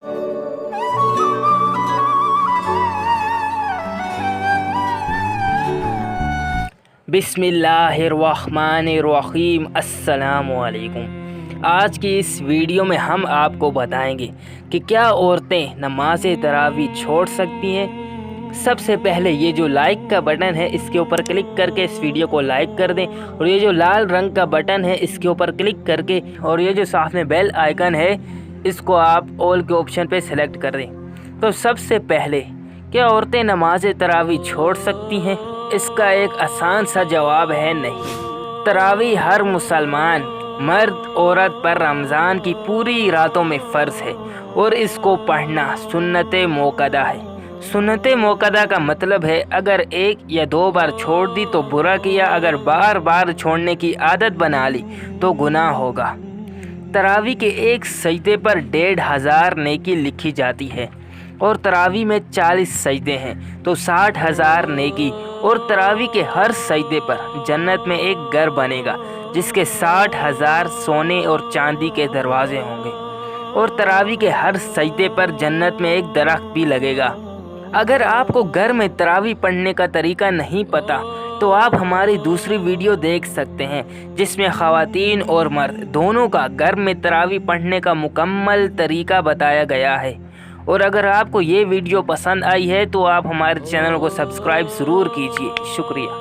बिस्मिल्लाहिर्रहमानिर्रहीम। अस्सलामुअलैकुम। आज की इस वीडियो में हम आपको बताएंगे कि क्या औरतें नमाज तरावी छोड़ सकती हैं। सबसे पहले ये जो लाइक का बटन है इसके ऊपर क्लिक करके इस वीडियो को लाइक कर दें, और ये जो लाल रंग का बटन है इसके ऊपर क्लिक करके और ये जो साथ में बेल आइकन है इसको आप ऑल के ऑप्शन पे सेलेक्ट कर दें। तो सबसे पहले, क्या औरतें नमाज तरावी छोड़ सकती हैं? इसका एक आसान सा जवाब है नहीं। तरावी हर मुसलमान मर्द औरत पर रमज़ान की पूरी रातों में फ़र्ज़ है और इसको पढ़ना सुन्नत मोक़दा है। सुन्नत मोक़दा का मतलब है अगर एक या दो बार छोड़ दी तो बुरा किया, अगर बार बार छोड़ने की आदत बना ली तो गुनाह होगा। तरावी के एक सजदे पर 1500 नेकी लिखी जाती है और तरावी में 40 सजदे हैं तो 60,000 नेकी, और तरावी के हर सजदे पर जन्नत में एक घर बनेगा जिसके 60,000 सोने और चांदी के दरवाजे होंगे, और तरावी के हर सजदे पर जन्नत में एक दरख्त भी लगेगा। अगर आपको घर में तरावी पढ़ने का तरीका नहीं पता तो आप हमारी दूसरी वीडियो देख सकते हैं जिसमें ख़वातीन और मर्द दोनों का घर में तरावी पढ़ने का मुकम्मल तरीका बताया गया है। और अगर आपको ये वीडियो पसंद आई है तो आप हमारे चैनल को सब्सक्राइब ज़रूर कीजिए। शुक्रिया।